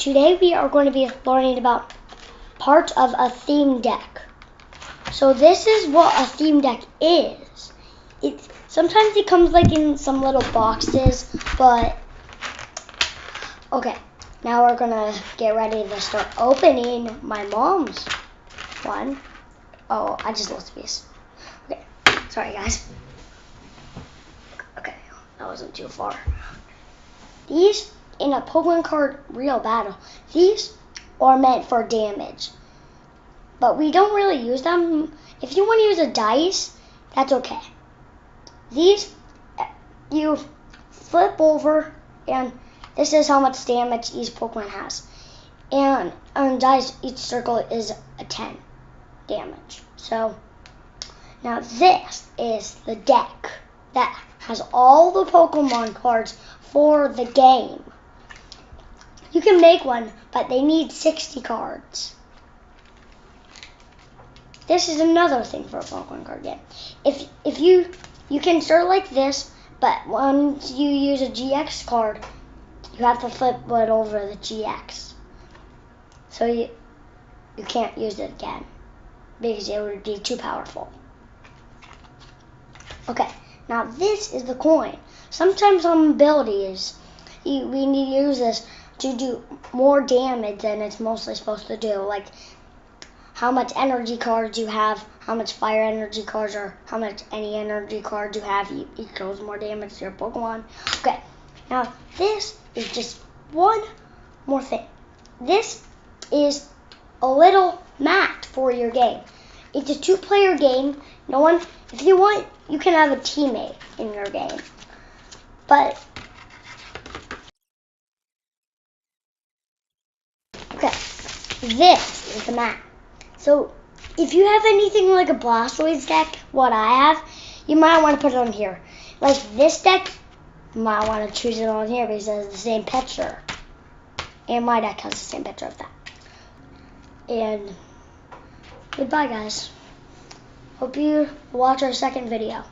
today we are going to be learning about parts of a theme deck. So this is what a theme deck is. Sometimes it comes like in some little boxes, but okay. Now we're gonna get ready to start opening my mom's one. Oh, I just lost a piece. Okay, sorry guys. Okay, that wasn't too far. These, in a Pokemon card real battle, these are meant for damage. But we don't really use them. If you want to use a dice, that's okay. These, you flip over, and this is how much damage each Pokemon has. And on dice, each circle is a 10 damage. So, now this is the deck that has all the Pokemon cards for the game. You can make one, but they need 60 cards. This is another thing for a Pokemon card game. If you can start like this, but once you use a GX card, you have to flip it over the GX. So you can't use it again because it would be too powerful. Okay, now this is the coin. Sometimes on abilities, we need to use this to do more damage than it's mostly supposed to do, like how much energy cards you have, how much fire energy cards, or how much any energy cards you have equals more damage to your Pokemon. Okay, now this is just one more thing. This is a little mat for your game. It's a 2-player game. If you want, you can have a teammate in your game. But okay, this is the mat. So if you have anything like a Blastoise deck, what I have, you might want to put it on here. Like this deck, you might want to choose it on here because it has the same picture. And my deck has the same picture of that. And goodbye, guys. Hope you watch our second video.